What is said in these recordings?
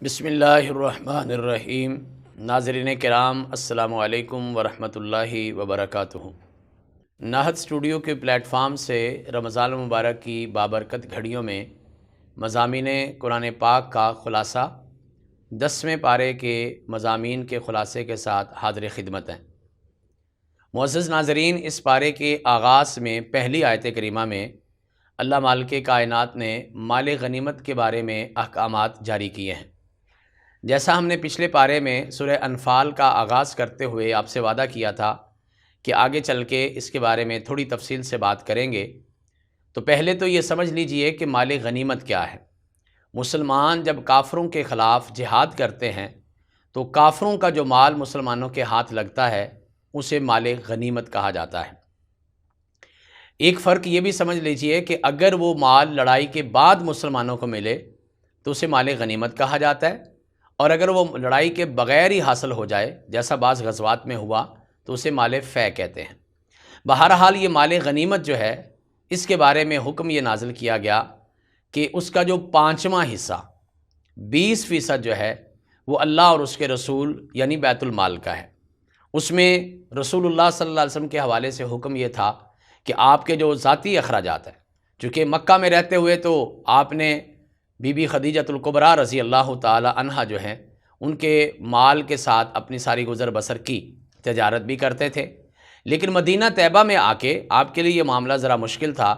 بسم اللہ الرحمن الرحیم۔ ناظرین کرام السلام علیکم ورحمۃ اللہ وبرکاتہ۔ نہت اسٹوڈیو کے پلیٹ فارم سے رمضان المبارک کی بابرکت گھڑیوں میں مضامین قرآن پاک کا خلاصہ 10ویں پارے کے مضامین کے خلاصے کے ساتھ حاضر خدمت ہیں۔ معزز ناظرین، اس پارے کے آغاز میں پہلی آیت کریمہ میں اللہ مالک کائنات نے مال غنیمت کے بارے میں احکامات جاری کیے ہیں۔ جیسا ہم نے پچھلے پارے میں سورہ انفال کا آغاز کرتے ہوئے آپ سے وعدہ کیا تھا کہ آگے چل کے اس کے بارے میں تھوڑی تفصیل سے بات کریں گے، تو پہلے تو یہ سمجھ لیجئے کہ مال غنیمت کیا ہے۔ مسلمان جب کافروں کے خلاف جہاد کرتے ہیں تو کافروں کا جو مال مسلمانوں کے ہاتھ لگتا ہے اسے مال غنیمت کہا جاتا ہے۔ ایک فرق یہ بھی سمجھ لیجئے کہ اگر وہ مال لڑائی کے بعد مسلمانوں کو ملے تو اسے مال غنیمت کہا جاتا ہے، اور اگر وہ لڑائی کے بغیر ہی حاصل ہو جائے جیسا بعض غزوات میں ہوا تو اسے مال فے کہتے ہیں۔ بہرحال یہ مال غنیمت جو ہے اس کے بارے میں حکم یہ نازل کیا گیا کہ اس کا جو 5واں حصہ 20% جو ہے وہ اللہ اور اس کے رسول یعنی بیت المال کا ہے۔ اس میں رسول اللہ صلی اللہ علیہ وسلم کے حوالے سے حکم یہ تھا کہ آپ کے جو ذاتی اخراجات ہیں، چونکہ مکہ میں رہتے ہوئے تو آپ نے بی بی خدیجۃ الکبریٰ رضی اللہ تعالی عنہا جو ہیں ان کے مال کے ساتھ اپنی ساری گزر بسر کی، تجارت بھی کرتے تھے، لیکن مدینہ طیبہ میں آ کے آپ کے لیے یہ معاملہ ذرا مشکل تھا،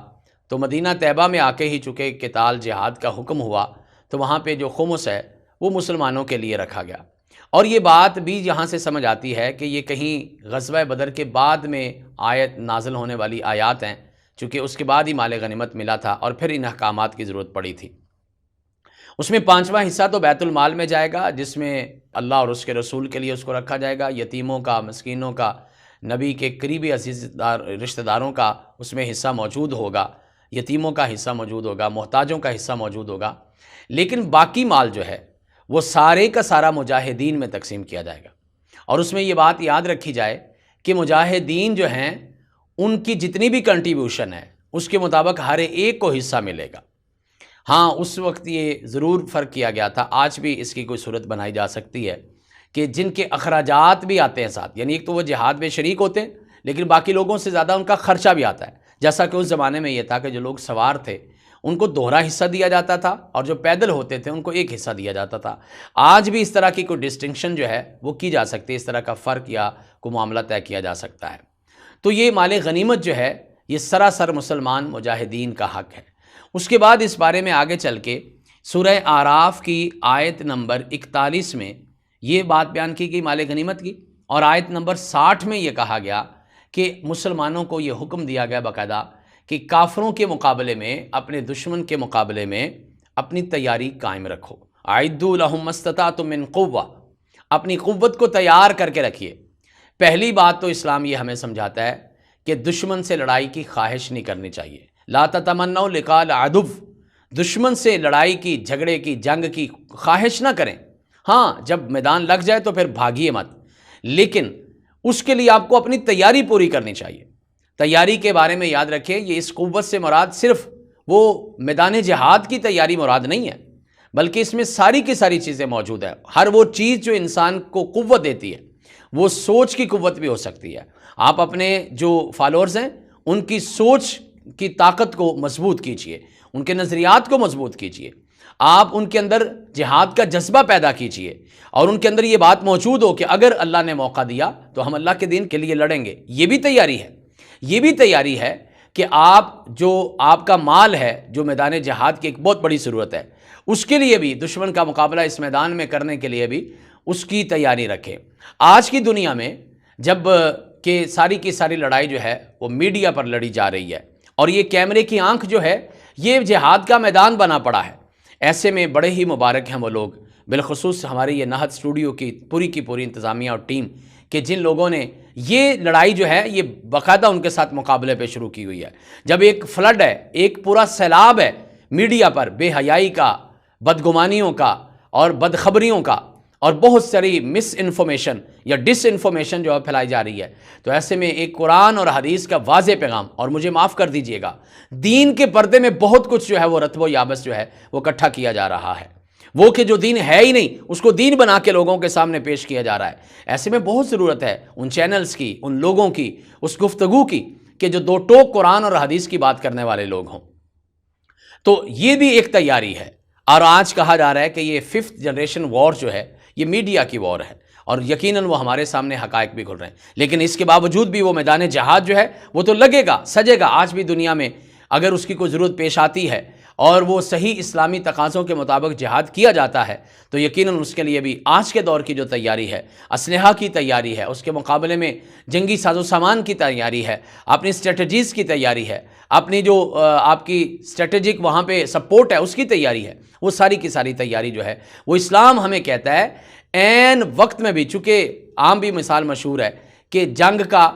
تو مدینہ طیبہ میں آ کے ہی چونکہ قتال جہاد کا حکم ہوا تو وہاں پہ جو خمس ہے وہ مسلمانوں کے لیے رکھا گیا۔ اور یہ بات بھی یہاں سے سمجھ آتی ہے کہ یہ کہیں غزوہ بدر کے بعد میں آیت نازل ہونے والی آیات ہیں، چونکہ اس کے بعد ہی مال غنیمت ملا تھا اور پھر ان احکامات کی ضرورت پڑی تھی۔ اس میں 5واں حصہ تو بیت المال میں جائے گا، جس میں اللہ اور اس کے رسول کے لیے اس کو رکھا جائے گا، یتیموں کا، مسکینوں کا، نبی کے قریبی عزیز رشتہ داروں کا اس میں حصہ موجود ہوگا، یتیموں کا حصہ موجود ہوگا، محتاجوں کا حصہ موجود ہوگا، لیکن باقی مال جو ہے وہ سارے کا سارا مجاہدین میں تقسیم کیا جائے گا۔ اور اس میں یہ بات یاد رکھی جائے کہ مجاہدین جو ہیں ان کی جتنی بھی کنٹریبیوشن ہے اس کے مطابق ہر ایک کو حصہ ملے گا۔ ہاں، اس وقت یہ ضرور فرق کیا گیا تھا، آج بھی اس کی کوئی صورت بنائی جا سکتی ہے کہ جن کے اخراجات بھی آتے ہیں ساتھ، یعنی ایک تو وہ جہاد میں شریک ہوتے ہیں لیکن باقی لوگوں سے زیادہ ان کا خرچہ بھی آتا ہے، جیسا کہ اس زمانے میں یہ تھا کہ جو لوگ سوار تھے ان کو دوہرا حصہ دیا جاتا تھا اور جو پیدل ہوتے تھے ان کو ایک حصہ دیا جاتا تھا۔ آج بھی اس طرح کی کوئی ڈسٹنکشن جو ہے وہ کی جا سکتی ہے، اس طرح کا فرق یا کوئی معاملہ طے کیا جا سکتا ہے۔ تو یہ مال غنیمت جو ہے یہ سراسر مسلمان مجاہدین کا حق ہے۔ اس کے بعد اس بارے میں آگے چل کے سورہ اعراف کی آیت نمبر 41 میں یہ بات بیان کی گئی مال غنیمت کی، اور آیت نمبر 60 میں یہ کہا گیا کہ مسلمانوں کو یہ حکم دیا گیا باقاعدہ کہ کافروں کے مقابلے میں، اپنے دشمن کے مقابلے میں اپنی تیاری قائم رکھو۔ اعدوا لهم ما استطعتم من قوہ، اپنی قوت کو تیار کر کے رکھیے۔ پہلی بات تو اسلام یہ ہمیں سمجھاتا ہے کہ دشمن سے لڑائی کی خواہش نہیں کرنی چاہیے۔ لا تتمنوا لقاء العدو، دشمن سے لڑائی کی، جھگڑے کی، جنگ کی خواہش نہ کریں۔ ہاں، جب میدان لگ جائے تو پھر بھاگیے مت، لیکن اس کے لیے آپ کو اپنی تیاری پوری کرنی چاہیے۔ تیاری کے بارے میں یاد رکھیں، یہ اس قوت سے مراد صرف وہ میدان جہاد کی تیاری مراد نہیں ہے، بلکہ اس میں ساری کی ساری چیزیں موجود ہیں۔ ہر وہ چیز جو انسان کو قوت دیتی ہے، وہ سوچ کی قوت بھی ہو سکتی ہے۔ آپ اپنے جو فالوورز ہیں ان کی سوچ کی طاقت کو مضبوط کیجئے، ان کے نظریات کو مضبوط کیجئے، آپ ان کے اندر جہاد کا جذبہ پیدا کیجئے، اور ان کے اندر یہ بات موجود ہو کہ اگر اللہ نے موقع دیا تو ہم اللہ کے دین کے لیے لڑیں گے۔ یہ بھی تیاری ہے، یہ بھی تیاری ہے کہ آپ کا مال ہے جو میدان جہاد کی ایک بہت بڑی ضرورت ہے، اس کے لیے بھی دشمن کا مقابلہ اس میدان میں کرنے کے لیے بھی اس کی تیاری رکھیں۔ آج کی دنیا میں جب کہ ساری کی ساری لڑائی جو ہے وہ میڈیا پر لڑی جا رہی ہے، اور یہ کیمرے کی آنکھ جو ہے یہ جہاد کا میدان بنا پڑا ہے، ایسے میں بڑے ہی مبارک ہیں وہ لوگ، بالخصوص ہماری یہ نہت اسٹوڈیو کی پوری انتظامیہ اور ٹیم، کہ جن لوگوں نے یہ لڑائی جو ہے یہ باقاعدہ ان کے ساتھ مقابلے پہ شروع کی ہوئی ہے۔ جب ایک فلڈ ہے، ایک پورا سیلاب ہے میڈیا پر بے حیائی کا، بدگمانیوں کا اور بدخبریوں کا، اور بہت ساری مس انفارمیشن یا ڈس انفارمیشن جو ہے پھیلائی جا رہی ہے، تو ایسے میں ایک قرآن اور حدیث کا واضح پیغام، اور مجھے معاف کر دیجئے گا، دین کے پردے میں بہت کچھ جو ہے وہ رطب و یابس جو ہے وہ اکٹھا کیا جا رہا ہے، وہ کہ جو دین ہے ہی نہیں اس کو دین بنا کے لوگوں کے سامنے پیش کیا جا رہا ہے۔ ایسے میں بہت ضرورت ہے ان چینلز کی، ان لوگوں کی، اس گفتگو کی کہ جو دو ٹوک قرآن اور حدیث کی بات کرنے والے لوگ ہوں۔ تو یہ بھی ایک تیاری ہے، اور آج کہا جا رہا ہے کہ یہ 5th جنریشن وار جو ہے یہ میڈیا کی وار ہے، اور یقیناً وہ ہمارے سامنے حقائق بھی کھل رہے ہیں، لیکن اس کے باوجود بھی وہ میدان جہاد جو ہے وہ تو لگے گا، سجے گا۔ آج بھی دنیا میں اگر اس کی کوئی ضرورت پیش آتی ہے اور وہ صحیح اسلامی تقاضوں کے مطابق جہاد کیا جاتا ہے تو یقیناً اس کے لیے بھی آج کے دور کی جو تیاری ہے، اسلحہ کی تیاری ہے، اس کے مقابلے میں جنگی ساز و سامان کی تیاری ہے، اپنی اسٹریٹجیز کی تیاری ہے، اپنی جو آپ کی اسٹریٹجک وہاں پہ سپورٹ ہے اس کی تیاری ہے، وہ ساری کی ساری تیاری جو ہے وہ اسلام ہمیں کہتا ہے عین وقت میں بھی۔ چونکہ عام بھی مثال مشہور ہے کہ جنگ کا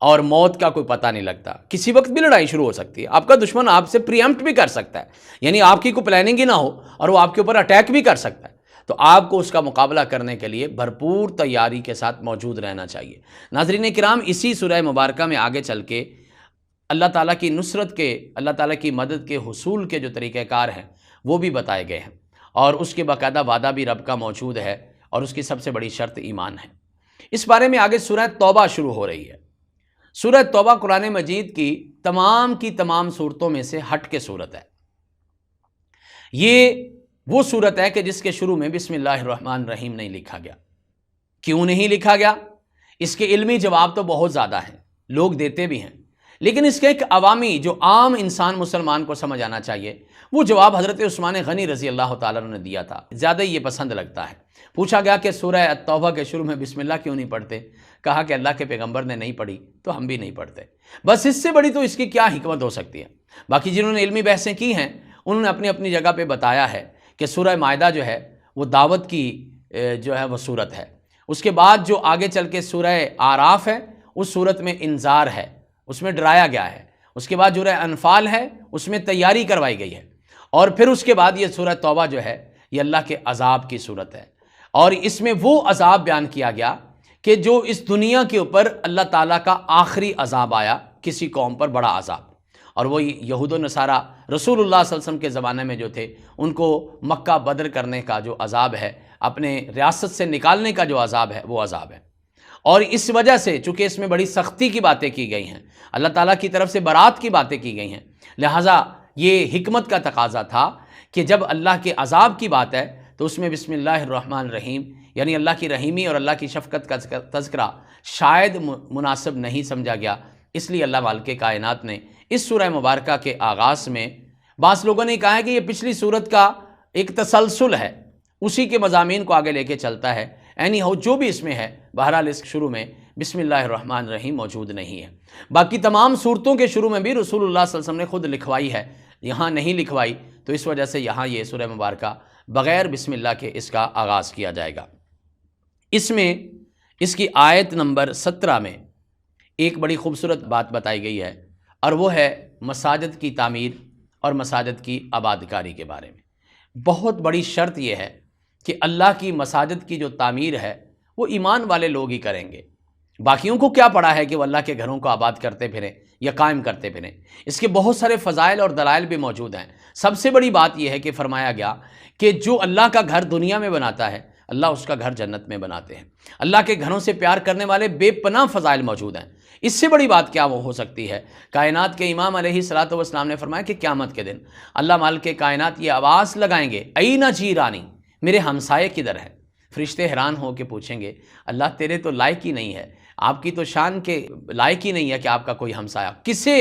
اور موت کا کوئی پتہ نہیں لگتا، کسی وقت بھی لڑائی شروع ہو سکتی ہے، آپ کا دشمن آپ سے پری ایمپٹ بھی کر سکتا ہے، یعنی آپ کی کوئی پلاننگ ہی نہ ہو اور وہ آپ کے اوپر اٹیک بھی کر سکتا ہے، تو آپ کو اس کا مقابلہ کرنے کے لیے بھرپور تیاری کے ساتھ موجود رہنا چاہیے۔ ناظرین کرام، اسی سورہ مبارکہ میں آگے چل کے اللہ تعالیٰ کی نصرت کے، اللہ تعالیٰ کی مدد کے حصول کے جو طریقہ کار ہیں وہ بھی بتائے گئے ہیں، اور اس کے باقاعدہ وعدہ بھی رب کا موجود ہے، اور اس کی سب سے بڑی شرط ایمان ہے۔ اس بارے میں آگے سورہ توبہ شروع ہو رہی ہے۔ سورہ توبہ قرآن مجید کی تمام صورتوں میں سے ہٹ کے صورت ہے۔ یہ وہ صورت ہے کہ جس کے شروع میں بسم اللہ الرحمن الرحیم نہیں لکھا گیا۔ کیوں نہیں لکھا گیا؟ اس کے علمی جواب تو بہت زیادہ ہیں، لوگ دیتے بھی ہیں، لیکن اس کے ایک عوامی جو عام انسان مسلمان کو سمجھ آنا چاہیے وہ جواب حضرت عثمان غنی رضی اللہ تعالیٰ عنہ نے دیا تھا، زیادہ یہ پسند لگتا ہے۔ پوچھا گیا کہ سورہ التوبہ کے شروع میں بسم اللہ کیوں نہیں پڑھتے؟ کہا کہ اللہ کے پیغمبر نے نہیں پڑھی تو ہم بھی نہیں پڑھتے، بس اس سے بڑی تو اس کی کیا حکمت ہو سکتی ہے۔ باقی جنہوں نے علمی بحثیں کی ہیں انہوں نے اپنی اپنی جگہ پہ بتایا ہے کہ سورہ مائدہ جو ہے وہ دعوت کی جو ہے وہ صورت ہے۔ اس کے بعد جو آگے چل کے سورہ آراف ہے اس صورت میں انذار ہے، اس میں ڈرایا گیا ہے۔ اس کے بعد سورہ انفال ہے، اس میں تیاری کروائی گئی ہے، اور پھر اس کے بعد یہ سورہ توبہ جو ہے یہ اللہ کے عذاب کی صورت ہے، اور اس میں وہ عذاب بیان کیا گیا کہ جو اس دنیا کے اوپر اللہ تعالیٰ کا آخری عذاب آیا کسی قوم پر، بڑا عذاب، اور وہ یہود و نصارہ رسول اللہ صلی اللہ علیہ وسلم کے زمانے میں جو تھے ان کو مکہ بدر کرنے کا جو عذاب ہے، اپنے ریاست سے نکالنے کا جو عذاب ہے وہ عذاب ہے۔ اور اس وجہ سے چونکہ اس میں بڑی سختی کی باتیں کی گئی ہیں، اللہ تعالیٰ کی طرف سے برات کی باتیں کی گئی ہیں، لہٰذا یہ حکمت کا تقاضا تھا کہ جب اللہ کے عذاب کی بات ہے تو اس میں بسم اللہ الرحمن الرحیم یعنی اللہ کی رحیمی اور اللہ کی شفقت کا تذکرہ شاید مناسب نہیں سمجھا گیا، اس لیے اللہ مالک کائنات نے اس سورہ مبارکہ کے آغاز میں، بعض لوگوں نے کہا ہے کہ یہ پچھلی سورت کا ایک تسلسل ہے، اسی کے مضامین کو آگے لے کے چلتا ہے، اینی ہو جو بھی اس میں ہے، بہرحال اس شروع میں بسم اللہ الرحمن الرحیم موجود نہیں ہے۔ باقی تمام صورتوں کے شروع میں بھی رسول اللہ صلی اللہ علیہ وسلم نے خود لکھوائی ہے، یہاں نہیں لکھوائی، تو اس وجہ سے یہاں یہ سورہ مبارکہ بغیر بسم اللہ کے اس کا آغاز کیا جائے گا۔ اس میں اس کی آیت نمبر 17 میں ایک بڑی خوبصورت بات بتائی گئی ہے، اور وہ ہے مساجد کی تعمیر اور مساجد کی آبادکاری کے بارے میں۔ بہت بڑی شرط یہ ہے کہ اللہ کی مساجد کی جو تعمیر ہے وہ ایمان والے لوگ ہی کریں گے، باقیوں کو کیا پڑا ہے کہ وہ اللہ کے گھروں کو آباد کرتے پھریں یا قائم کرتے پھریں۔ اس کے بہت سارے فضائل اور دلائل بھی موجود ہیں۔ سب سے بڑی بات یہ ہے کہ فرمایا گیا کہ جو اللہ کا گھر دنیا میں بناتا ہے اللہ اس کا گھر جنت میں بناتے ہیں۔ اللہ کے گھروں سے پیار کرنے والے بے پناہ فضائل موجود ہیں۔ اس سے بڑی بات کیا وہ ہو سکتی ہے؟ کائنات کے امام علیہ الصلوۃ والسلام نے فرمایا کہ قیامت کے دن اللہ مالک کائنات یہ آواز لگائیں گے، اینا جیرانی، میرے ہمسائے کدھر ہے؟ فرشتے حیران ہو کے پوچھیں گے اللہ تیرے تو لائق ہی نہیں ہے، آپ کی تو شان کے لائق ہی نہیں ہے کہ آپ کا کوئی ہمسایہ، کسے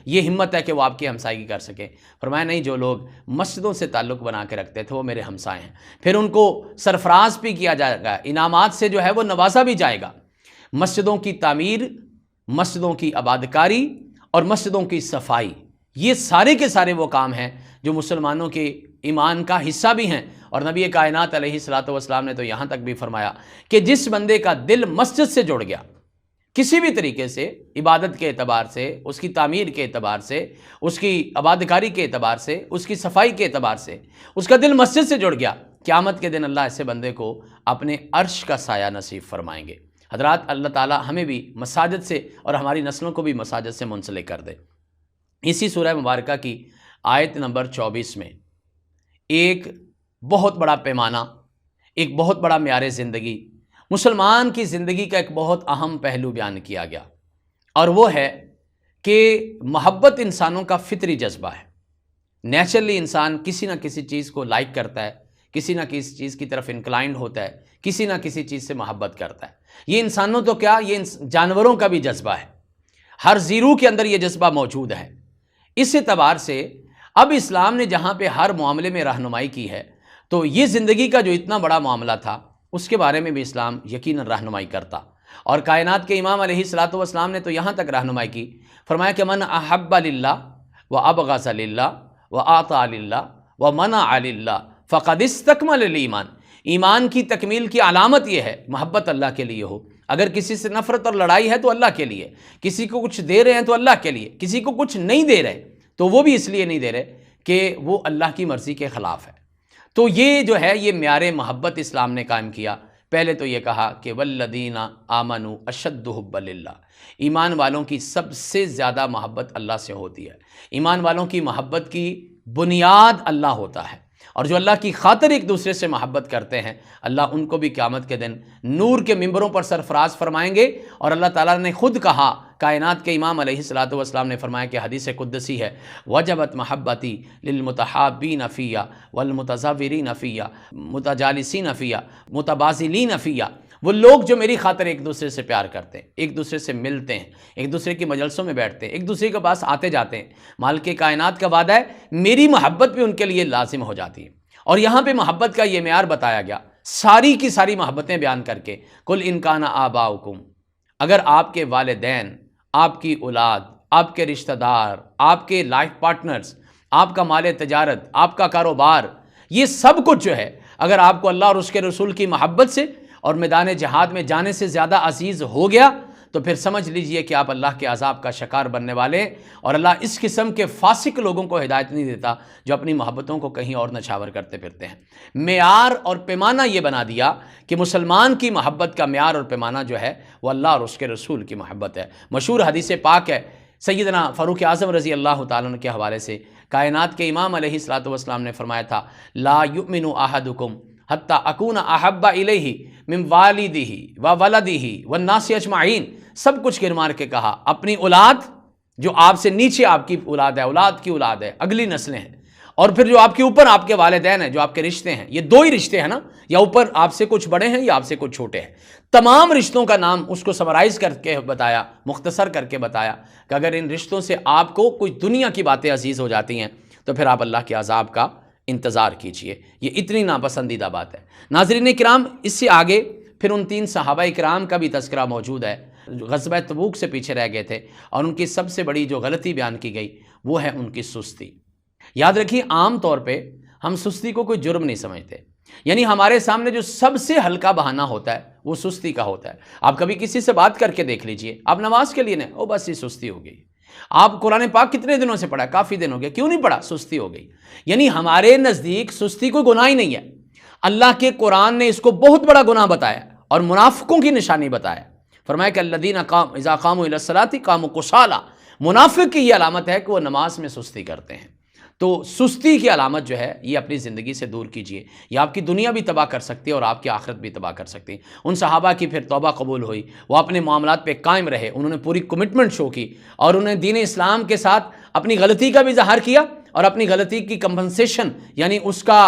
یہ ہمت ہے کہ وہ آپ کی ہمسائیگی کر سکیں؟ فرمایا نہیں، جو لوگ مسجدوں سے تعلق بنا کے رکھتے تھے وہ میرے ہمسائے ہیں۔ پھر ان کو سرفراز بھی کیا جائے گا، انعامات سے جو ہے وہ نوازا بھی جائے گا۔ مسجدوں کی تعمیر، مسجدوں کی آبادکاری اور مسجدوں کی صفائی، یہ سارے کے سارے وہ کام ہیں جو مسلمانوں کے ایمان کا حصہ بھی ہیں۔ اور نبی کائنات علیہ الصلوۃ والسلام نے تو یہاں تک بھی فرمایا کہ جس بندے کا دل مسجد سے جڑ گیا، کسی بھی طریقے سے، عبادت کے اعتبار سے، اس کی تعمیر کے اعتبار سے، اس کی آبادکاری کے اعتبار سے، اس کی صفائی کے اعتبار سے، اس کا دل مسجد سے جڑ گیا، قیامت کے دن اللہ ایسے بندے کو اپنے عرش کا سایہ نصیب فرمائیں گے۔ حضرات، اللہ تعالی ہمیں بھی مساجد سے اور ہماری نسلوں کو بھی مساجد سے منسلک کر دے۔ اسی سورہ مبارکہ کی آیت نمبر 24 میں ایک بہت بڑا پیمانہ، ایک بہت بڑا معیار زندگی، مسلمان کی زندگی کا ایک بہت اہم پہلو بیان کیا گیا، اور وہ ہے کہ محبت انسانوں کا فطری جذبہ ہے۔ نیچرلی انسان کسی نہ کسی چیز کو لائک کرتا ہے، کسی نہ کسی چیز کی طرف انکلائنڈ ہوتا ہے، کسی نہ کسی چیز سے محبت کرتا ہے۔ یہ انسانوں تو کیا، یہ جانوروں کا بھی جذبہ ہے، ہر زیرو کے اندر یہ جذبہ موجود ہے۔ اس اعتبار سے اب اسلام نے جہاں پہ ہر معاملے میں رہنمائی کی ہے، تو یہ زندگی کا جو اتنا بڑا معاملہ تھا اس کے بارے میں بھی اسلام یقیناً رہنمائی کرتا، اور کائنات کے امام علیہ الصلوۃ والسلام نے تو یہاں تک رہنمائی کی، فرمایا کہ من احب للہ و ابغض للہ و اعطى للہ و منع للہ فقد استکمل الایمان۔ ایمان کی تکمیل کی علامت یہ ہے محبت اللہ کے لیے ہو۔ اگر کسی سے نفرت اور لڑائی ہے تو اللہ کے لیے، کسی کو کچھ دے رہے ہیں تو اللہ کے لیے، کسی کو کچھ نہیں دے رہے تو وہ بھی اس لیے نہیں دے رہے کہ وہ اللہ کی مرضی کے خلاف ہے۔ تو یہ جو ہے یہ معیار محبت اسلام نے قائم کیا۔ پہلے تو یہ کہا کہ والذین آمنوا اشد حبا للہ، ایمان والوں کی سب سے زیادہ محبت اللہ سے ہوتی ہے۔ ایمان والوں کی محبت کی بنیاد اللہ ہوتا ہے، اور جو اللہ کی خاطر ایک دوسرے سے محبت کرتے ہیں اللہ ان کو بھی قیامت کے دن نور کے ممبروں پر سرفراز فرمائیں گے۔ اور اللہ تعالیٰ نے خود کہا، کائنات کے امام علیہ الصلوۃ والسلام نے فرمایا کہ حدیث قدسی ہے، وجبت محبتی للمتحابین فیہ والمتزاورین فیہ متجالسین فیہ متبازلین فیہ۔ وہ لوگ جو میری خاطر ایک دوسرے سے پیار کرتے ہیں، ایک دوسرے سے ملتے ہیں، ایک دوسرے کی مجلسوں میں بیٹھتے ہیں، ایک دوسرے کے پاس آتے جاتے ہیں، مالک کائنات کا وعدہ ہے میری محبت بھی ان کے لیے لازم ہو جاتی ہے۔ اور یہاں پہ محبت کا یہ معیار بتایا گیا، ساری کی ساری محبتیں بیان کر کے، قل ان کان آباؤکم، اگر آپ کے والدین، آپ کی اولاد، آپ کے رشتہ دار، آپ کے لائف پارٹنرز، آپ کا مال تجارت، آپ کا کاروبار، یہ سب کچھ جو ہے اگر آپ کو اللہ اور اس کے رسول کی محبت سے اور میدان جہاد میں جانے سے زیادہ عزیز ہو گیا تو پھر سمجھ لیجئے کہ آپ اللہ کے عذاب کا شکار بننے والے، اور اللہ اس قسم کے فاسق لوگوں کو ہدایت نہیں دیتا جو اپنی محبتوں کو کہیں اور نچھاور کرتے پھرتے ہیں۔ معیار اور پیمانہ یہ بنا دیا کہ مسلمان کی محبت کا معیار اور پیمانہ جو ہے وہ اللہ اور اس کے رسول کی محبت ہے۔ مشہور حدیث پاک ہے، سیدنا فاروق اعظم رضی اللہ تعالیٰ عنہ کے حوالے سے، کائنات کے امام علیہ الصلوۃ والسلام نے فرمایا تھا، لا یؤمن احدکم حتی اکون احب الیہ من والدہ و ولدہ والناس اجمعین۔ سب کچھ گر مار کے کہا، اپنی اولاد جو آپ سے نیچے آپ کی اولاد ہے، اولاد کی اولاد ہے، اگلی نسلیں ہیں، اور پھر جو آپ کے اوپر آپ کے والدین ہیں، جو آپ کے رشتے ہیں، یہ دو ہی رشتے ہیں نا، یا اوپر آپ سے کچھ بڑے ہیں یا آپ سے کچھ چھوٹے ہیں، تمام رشتوں کا نام اس کو سمرائز کر کے بتایا، مختصر کر کے بتایا کہ اگر ان رشتوں سے آپ کو کچھ دنیا کی باتیں عزیز ہو جاتی ہیں تو پھر آپ اللہ کے عذاب کا انتظار کیجئے۔ یہ اتنی ناپسندیدہ بات ہے۔ ناظرین کرام، اس سے آگے پھر ان 3 صحابہ کرام کا بھی تذکرہ موجود ہے جو غزوہ تبوک سے پیچھے رہ گئے تھے، اور ان کی سب سے بڑی جو غلطی بیان کی گئی وہ ہے ان کی سستی۔ یاد رکھیے، عام طور پہ ہم سستی کو کوئی جرم نہیں سمجھتے، یعنی ہمارے سامنے جو سب سے ہلکا بہانہ ہوتا ہے وہ سستی کا ہوتا ہے۔ آپ کبھی کسی سے بات کر کے دیکھ لیجئے، آپ نماز کے لیے نہیں، او بس یہ سستی ہو گئی۔ آپ قرآن پاک کتنے دنوں سے پڑھا؟ کافی دن ہو گئے، کیوں نہیں پڑھا؟ سستی ہو گئی۔ یعنی ہمارے نزدیک سستی کوئی گناہ ہی نہیں ہے۔ اللہ کے قرآن نے اس کو بہت بڑا گناہ بتایا اور منافقوں کی نشانی بتایا۔ فرمایا کہ الذین اذا قاموا الی الصلاۃ قاموا کسالی، منافق کی یہ علامت ہے کہ وہ نماز میں سستی کرتے ہیں۔ تو سستی کی علامت جو ہے یہ اپنی زندگی سے دور کیجئے، یہ آپ کی دنیا بھی تباہ کر سکتی ہے اور آپ کی آخرت بھی تباہ کر سکتی ہے۔ ان صحابہ کی پھر توبہ قبول ہوئی، وہ اپنے معاملات پہ قائم رہے، انہوں نے پوری کمٹمنٹ شو کی، اور انہیں دین اسلام کے ساتھ اپنی غلطی کا بھی اظہار کیا، اور اپنی غلطی کی کمپنسیشن یعنی اس کا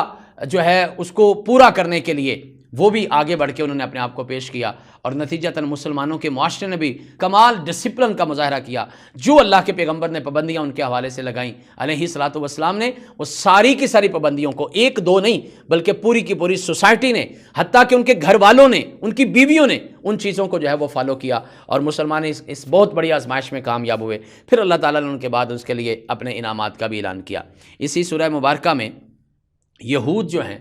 جو ہے اس کو پورا کرنے کے لیے وہ بھی آگے بڑھ کے انہوں نے اپنے آپ کو پیش کیا، اور نتیجتاً مسلمانوں کے معاشرے نے بھی کمال ڈسپلن کا مظاہرہ کیا۔ جو اللہ کے پیغمبر نے پابندیاں ان کے حوالے سے لگائیں علیہ الصلوۃ والسلام نے، وہ ساری کی ساری پابندیوں کو، ایک دو نہیں بلکہ پوری کی پوری سوسائٹی نے، حتیٰ کہ ان کے گھر والوں نے، ان کی بیویوں نے ان چیزوں کو جو ہے وہ فالو کیا، اور مسلمان اس بہت بڑی آزمائش میں کامیاب ہوئے۔ پھر اللہ تعالیٰ نے ان کے بعد اس کے لیے اپنے انعامات کا بھی اعلان کیا۔ اسی سورہ مبارکہ میں یہود جو ہیں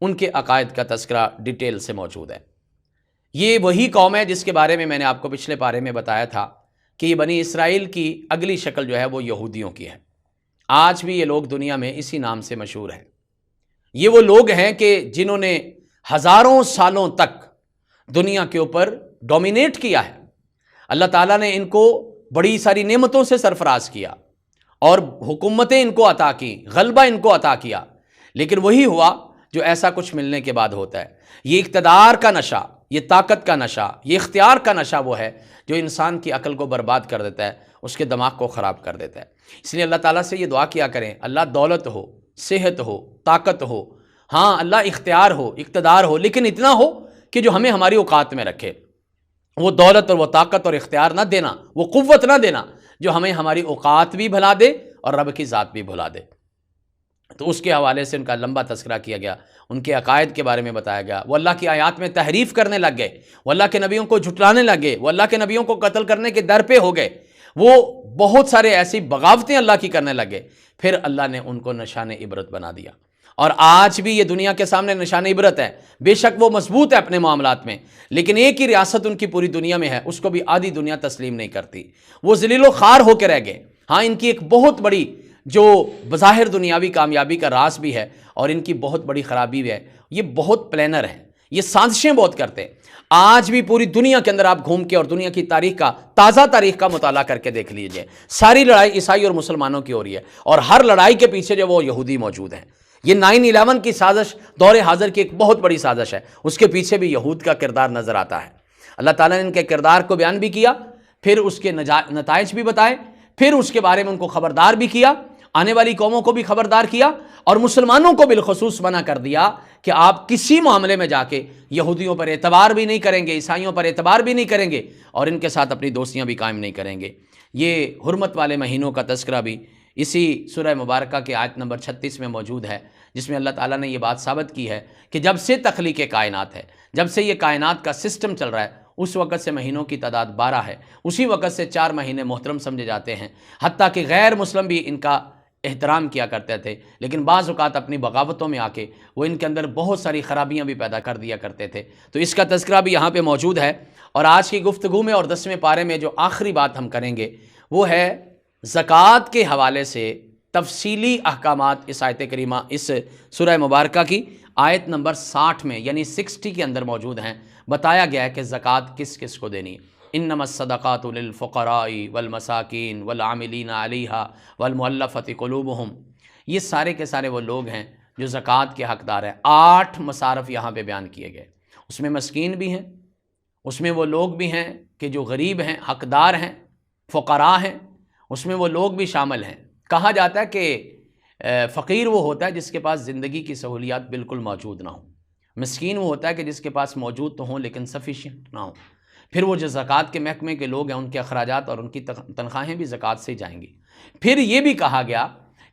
ان کے عقائد کا تذکرہ ڈیٹیل سے موجود ہے۔ یہ وہی قوم ہے جس کے بارے میں نے آپ کو پچھلے پارے میں بتایا تھا کہ یہ بنی اسرائیل کی اگلی شکل جو ہے وہ یہودیوں کی ہے۔ آج بھی یہ لوگ دنیا میں اسی نام سے مشہور ہیں۔ یہ وہ لوگ ہیں کہ جنہوں نے ہزاروں سالوں تک دنیا کے اوپر ڈومینیٹ کیا ہے۔ اللہ تعالیٰ نے ان کو بڑی ساری نعمتوں سے سرفراز کیا اور حکومتیں ان کو عطا کی، غلبہ ان کو عطا کیا، لیکن وہی ہوا جو ایسا کچھ ملنے کے بعد ہوتا ہے۔ یہ اقتدار کا نشہ، یہ طاقت کا نشہ، یہ اختیار کا نشہ وہ ہے جو انسان کی عقل کو برباد کر دیتا ہے، اس کے دماغ کو خراب کر دیتا ہے۔ اس لیے اللہ تعالیٰ سے یہ دعا کیا کریں، اللہ دولت ہو، صحت ہو، طاقت ہو، ہاں اللہ اختیار ہو، اقتدار ہو، لیکن اتنا ہو کہ جو ہمیں ہماری اوقات میں رکھے۔ وہ دولت اور وہ طاقت اور اختیار نہ دینا، وہ قوت نہ دینا جو ہمیں ہماری اوقات بھی بھلا دے اور رب کی ذات بھی بھلا دے۔ تو اس کے حوالے سے ان کا لمبا تذکرہ کیا گیا، ان کے عقائد کے بارے میں بتایا گیا۔ وہ اللہ کی آیات میں تحریف کرنے لگ گئے، وہ اللہ کے نبیوں کو جھٹلانے لگ گئے، وہ اللہ کے نبیوں کو قتل کرنے کے در پہ ہو گئے، وہ بہت سارے ایسی بغاوتیں اللہ کی کرنے لگ گئے۔ پھر اللہ نے ان کو نشان عبرت بنا دیا، اور آج بھی یہ دنیا کے سامنے نشان عبرت ہے۔ بے شک وہ مضبوط ہے اپنے معاملات میں، لیکن ایک ہی ریاست ان کی پوری دنیا میں ہے، اس کو بھی آدھی دنیا تسلیم نہیں کرتی، وہ ذلیل و خوار ہو کے رہ گئے۔ ہاں ان کی ایک بہت بڑی جو بظاہر دنیاوی کامیابی کا راز بھی ہے، اور ان کی بہت بڑی خرابی بھی ہے، یہ بہت پلینر ہیں، یہ سازشیں بہت کرتے ہیں۔ آج بھی پوری دنیا کے اندر آپ گھوم کے اور دنیا کی تاریخ کا، تازہ تاریخ کا مطالعہ کر کے دیکھ لیجئے، ساری لڑائی عیسائی اور مسلمانوں کی ہو رہی ہے، اور ہر لڑائی کے پیچھے جو وہ یہودی موجود ہیں۔ یہ 9/11 کی سازش دور حاضر کی ایک بہت بڑی سازش ہے، اس کے پیچھے بھی یہود کا کردار نظر آتا ہے۔ اللہ تعالیٰ نے ان کے کردار کو بیان بھی کیا، پھر اس کے نتائج بھی بتائے، پھر اس کے بارے میں ان کو خبردار بھی کیا، آنے والی قوموں کو بھی خبردار کیا، اور مسلمانوں کو بالخصوص منع کر دیا کہ آپ کسی معاملے میں جا کے یہودیوں پر اعتبار بھی نہیں کریں گے، عیسائیوں پر اعتبار بھی نہیں کریں گے، اور ان کے ساتھ اپنی دوستیاں بھی قائم نہیں کریں گے۔ یہ حرمت والے مہینوں کا تذکرہ بھی اسی سورہ مبارکہ کے آیت نمبر 36 میں موجود ہے، جس میں اللہ تعالیٰ نے یہ بات ثابت کی ہے کہ جب سے تخلیق کائنات ہے، جب سے یہ کائنات کا سسٹم چل رہا ہے، اس وقت سے مہینوں کی تعداد 12 ہے، اسی وقت سے 4 مہینے محترم سمجھے جاتے ہیں، حتیٰ کہ غیر مسلم بھی ان کا احترام کیا کرتے تھے، لیکن بعض اوقات اپنی بغاوتوں میں آ کے وہ ان کے اندر بہت ساری خرابیاں بھی پیدا کر دیا کرتے تھے۔ تو اس کا تذکرہ بھی یہاں پہ موجود ہے، اور آج کی گفتگو میں اور 10ویں پارے میں جو آخری بات ہم کریں گے وہ ہے زکوٰۃ کے حوالے سے تفصیلی احکامات۔ اس آیت کریمہ، اس سورہ مبارکہ کی آیت نمبر 60 میں یعنی 60 کے اندر موجود ہیں، بتایا گیا ہے کہ زکوٰۃ کس کس کو دینی ہے۔ انما الصدقات للفقراء والمساکین والعاملین علیہا والمؤلفۃ قلوبہم، یہ سارے کے سارے وہ لوگ ہیں جو زکوٰۃ کے حقدار ہیں۔ 8 مصارف یہاں پہ بیان کیے گئے، اس میں مسکین بھی ہیں، اس میں وہ لوگ بھی ہیں کہ جو غریب ہیں، حقدار ہیں، فقراء ہیں، اس میں وہ لوگ بھی شامل ہیں۔ کہا جاتا ہے کہ فقیر وہ ہوتا ہے جس کے پاس زندگی کی سہولیات بالکل موجود نہ ہوں، مسکین وہ ہوتا ہے کہ جس کے پاس موجود تو ہوں لیکن سفیشینٹ نہ ہوں۔ پھر وہ جو زکوٰۃ کے محکمے کے لوگ ہیں، ان کے اخراجات اور ان کی تنخواہیں بھی زکوٰۃ سے جائیں گی۔ پھر یہ بھی کہا گیا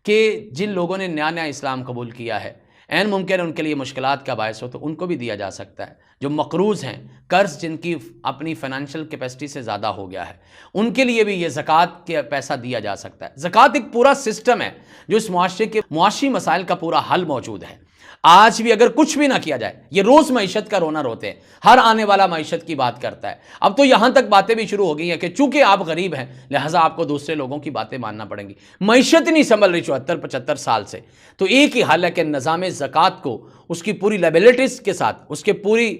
کہ جن لوگوں نے نیا اسلام قبول کیا ہے، عین ممکن ہے ان کے لیے مشکلات کا باعث ہو تو ان کو بھی دیا جا سکتا ہے۔ جو مقروض ہیں، قرض جن کی اپنی فائنینشیل کیپیسٹی سے زیادہ ہو گیا ہے، ان کے لیے بھی یہ زکوٰۃ کے پیسہ دیا جا سکتا ہے۔ زکوٰۃ ایک پورا سسٹم ہے جو اس معاشرے کے معاشی مسائل کا پورا حل موجود ہے۔ آج بھی اگر کچھ بھی نہ کیا جائے، یہ روز معیشت کا رونا روتے ہیں، ہر آنے والا معیشت کی بات کرتا ہے۔ اب تو یہاں تک باتیں بھی شروع ہو گئی ہیں کہ چونکہ آپ غریب ہیں لہٰذا آپ کو دوسرے لوگوں کی باتیں ماننا پڑیں گی۔ معیشت نہیں سنبھل رہی 74-75 سال سے، تو ایک ہی حل ہے کہ نظام زکوٰۃ کو اس کی پوری لیبلٹیز کے ساتھ، اس کے پوری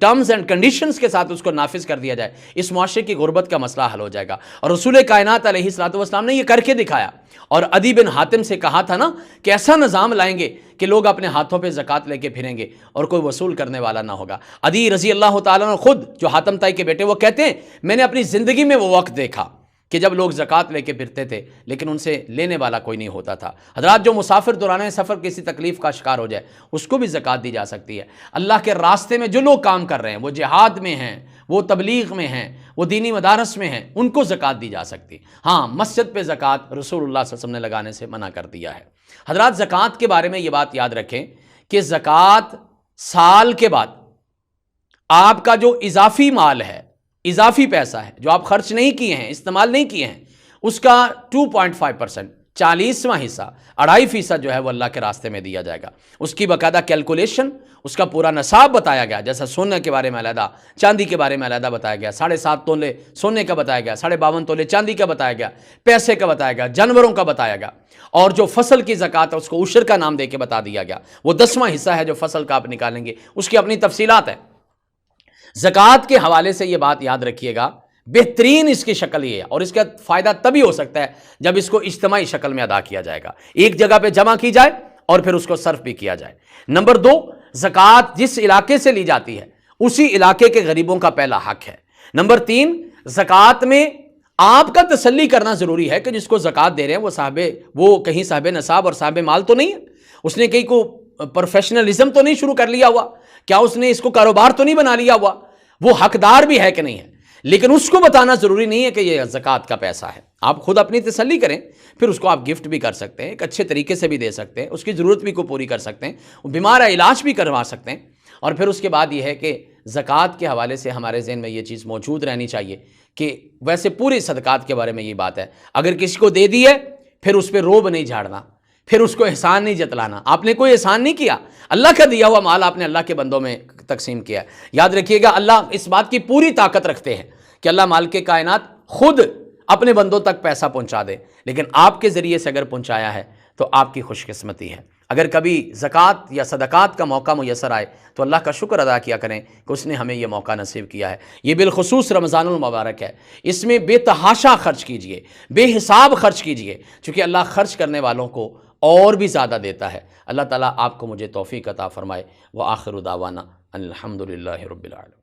ٹرمز اینڈ کنڈیشنز کے ساتھ اس کو نافذ کر دیا جائے، اس معاشرے کی غربت کا مسئلہ حل ہو جائے گا۔ اور رسول کائنات علیہ الصلوۃ والسلام نے یہ کر کے دکھایا، اور عدی بن حاتم سے کہا تھا نا کہ ایسا نظام لائیں گے کہ لوگ اپنے ہاتھوں پہ زکوٰۃ لے کے پھریں گے اور کوئی وصول کرنے والا نہ ہوگا۔ عدی رضی اللہ تعالیٰ عنہ خود، جو حاتم تائی کے بیٹے، وہ کہتے ہیں میں نے اپنی زندگی میں وہ وقت دیکھا کہ جب لوگ زکوٰۃ لے کے پھرتے تھے لیکن ان سے لینے والا کوئی نہیں ہوتا تھا۔ حضرات، جو مسافر دوران سفر کسی تکلیف کا شکار ہو جائے اس کو بھی زکوٰۃ دی جا سکتی ہے۔ اللہ کے راستے میں جو لوگ کام کر رہے ہیں، وہ جہاد میں ہیں، وہ تبلیغ میں ہیں، وہ دینی مدارس میں ہیں، ان کو زکوٰۃ دی جا سکتی۔ ہاں، مسجد پہ زکوٰۃ رسول اللہ صلی اللہ علیہ وسلم نے لگانے سے منع کر دیا ہے۔ حضرات، زکوٰۃ کے بارے میں یہ بات یاد رکھیں کہ زکوٰۃ سال کے بعد آپ کا جو اضافی مال ہے، اضافی پیسہ ہے جو آپ خرچ نہیں کیے ہیں، استعمال نہیں کیے ہیں، اس کا 2.5%، 40واں حصہ، 2.5% جو ہے وہ اللہ کے راستے میں دیا جائے گا۔ اس کی باقاعدہ کیلکولیشن، اس کا پورا نصاب بتایا گیا، جیسا سونے کے بارے میں علیحدہ، چاندی کے بارے میں علیحدہ بتایا گیا، 7.5 تولے سونے کا بتایا گیا، 52.5 تولے چاندی کا بتایا گیا، پیسے کا بتایا گیا، جانوروں کا بتایا گیا، اور جو فصل کی زکوٰۃ ہے اس کو عشر کا نام دے کے بتا دیا گیا۔ وہ 10واں حصہ ہے جو فصل کا آپ نکالیں گے، اس کی اپنی تفصیلات ہیں۔ زکوٰۃ کے حوالے سے یہ بات یاد رکھیے گا، بہترین اس کی شکل یہ ہے، اور اس کا فائدہ تبھی ہو سکتا ہے جب اس کو اجتماعی شکل میں ادا کیا جائے گا، ایک جگہ پہ جمع کی جائے اور پھر اس کو صرف بھی کیا جائے۔ نمبر 2، زکوٰۃ جس علاقے سے لی جاتی ہے اسی علاقے کے غریبوں کا پہلا حق ہے۔ نمبر 3، زکوٰۃ میں آپ کا تسلی کرنا ضروری ہے کہ جس کو زکوٰۃ دے رہے ہیں وہ کہیں صاحب نصاب اور صاحب مال تو نہیں ہے، اس نے کہیں کو پروفیشنلزم تو نہیں شروع کر لیا ہوا، کیا اس نے اس کو کاروبار تو نہیں بنا لیا ہوا، وہ حقدار بھی ہے کہ نہیں ہے۔ لیکن اس کو بتانا ضروری نہیں ہے کہ یہ زکوٰۃ کا پیسہ ہے، آپ خود اپنی تسلی کریں، پھر اس کو آپ گفٹ بھی کر سکتے ہیں، ایک اچھے طریقے سے بھی دے سکتے ہیں، اس کی ضرورت بھی کو پوری کر سکتے ہیں، بیمار علاج بھی کروا سکتے ہیں۔ اور پھر اس کے بعد یہ ہے کہ زکوٰۃ کے حوالے سے ہمارے ذہن میں یہ چیز موجود رہنی چاہیے کہ ویسے پورے صدقات کے بارے میں یہ بات ہے، اگر کسی کو دے دی ہے پھر اس پہ روب نہیں جھاڑنا، پھر اس کو احسان نہیں جتلانا، آپ نے کوئی احسان نہیں کیا، اللہ کا دیا ہوا مال آپ نے اللہ کے بندوں میں تقسیم کیا ہے۔ یاد رکھیے گا اللہ اس بات کی پوری طاقت رکھتے ہیں کہ اللہ مالک کائنات خود اپنے بندوں تک پیسہ پہنچا دے، لیکن آپ کے ذریعے سے اگر پہنچایا ہے تو آپ کی خوش قسمتی ہے۔ اگر کبھی زکوٰۃ یا صدقات کا موقع میسر آئے تو اللہ کا شکر ادا کیا کریں کہ اس نے ہمیں یہ موقع نصیب کیا ہے۔ یہ بالخصوص رمضان المبارک ہے، اس میں بے تحاشا خرچ کیجئے، بے حساب خرچ کیجئے، چونکہ اللہ خرچ کرنے والوں کو اور بھی زیادہ دیتا ہے۔ اللہ تعالیٰ آپ کو مجھے توفیق عطا فرمائے۔ وآخر دعوانا ان الحمد للہ رب العالمین۔